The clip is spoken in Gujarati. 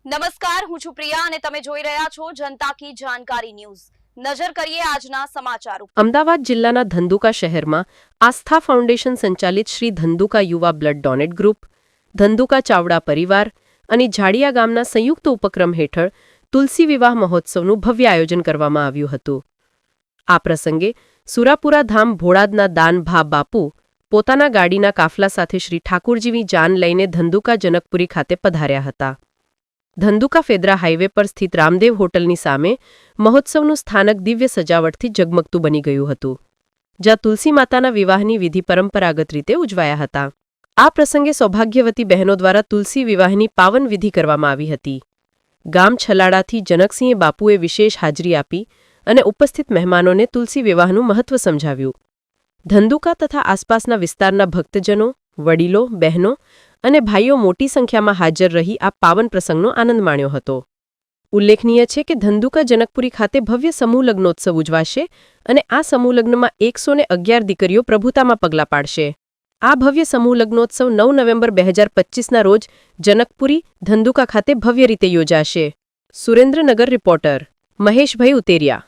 નમસ્કાર, હું છું પ્રિયા અને તમે જોઈ રહ્યા છો જનતા કી જાણકારી ન્યૂઝ। નજર કરીએ આજના સમાચાર ઉપર। અમદાવાદ જિલ્લાના ધંધુકા શહેરમાં આસ્થા ફાઉન્ડેશન સંચાલિત શ્રી ધંધુકા યુવા blood donate group, Dhandhuka Chavda પરિવાર અને ઝાડિયા ગામના સંયુક્ત ઉપક્રમ હેઠળ તુલસી વિવાહ મહોત્સવનું ભવ્ય આયોજન કરવામાં આવ્યું હતું। આ પ્રસંગે સુરાપુરા ધામ ભોળાદના દાનભા બાપુ પોતાના ગાડીના કાફલા સાથે શ્રી ઠાકુરજીની જાન લઈને ધંધુકા જનકપુરી ખાતે પધાર્યા હતા। ધંધુકા ફેદરા હાઈવે પર સ્થિત રામદેવ હોટલની સામે મહોત્સવનું સ્થાનક દિવ્ય સજાવટથી ઝગમગતું બની ગયું હતું, જ્યાં તુલસી માતાના વિવાહની વિધિ પરંપરાગત રીતે ઉજવાયા હતા। આ પ્રસંગે સૌભાગ્યવતી બહેનો દ્વારા તુલસી વિવાહની પાવન વિધિ કરવામાં આવી હતી। ગામ છલાડાથી જનકસિંહ બાપુએ વિશેષ હાજરી આપી અને ઉપસ્થિત મહેમાનોને તુલસી વિવાહનું મહત્વ સમજાવ્યું। ધંધુકા તથા આસપાસના વિસ્તારના ભક્તજનો, વડીલો, બહેનો અને ભાઈઓ મોટી સંખ્યામાં હાજર રહી આ પાવન પ્રસંગનો આનંદ માણ્યો હતો। ઉલ્લેખનીય છે કે ધંધુકા જનકપુરી ખાતે ભવ્ય સમૂહ લગ્નોત્સવ ઉજવાશે અને આ સમૂહ લગ્નમાં 111 દીકરીઓ પ્રભુતામાં પગલાં પાડશે। આ ભવ્ય સમૂહ લગ્નોત્સવ 9 નવેમ્બર 2025ના રોજ જનકપુરી, ધંધુકા ખાતે ભવ્ય રીતે યોજાશે। સુરેન્દ્રનગર રિપોર્ટર મહેશભાઈ ઉતેરિયા।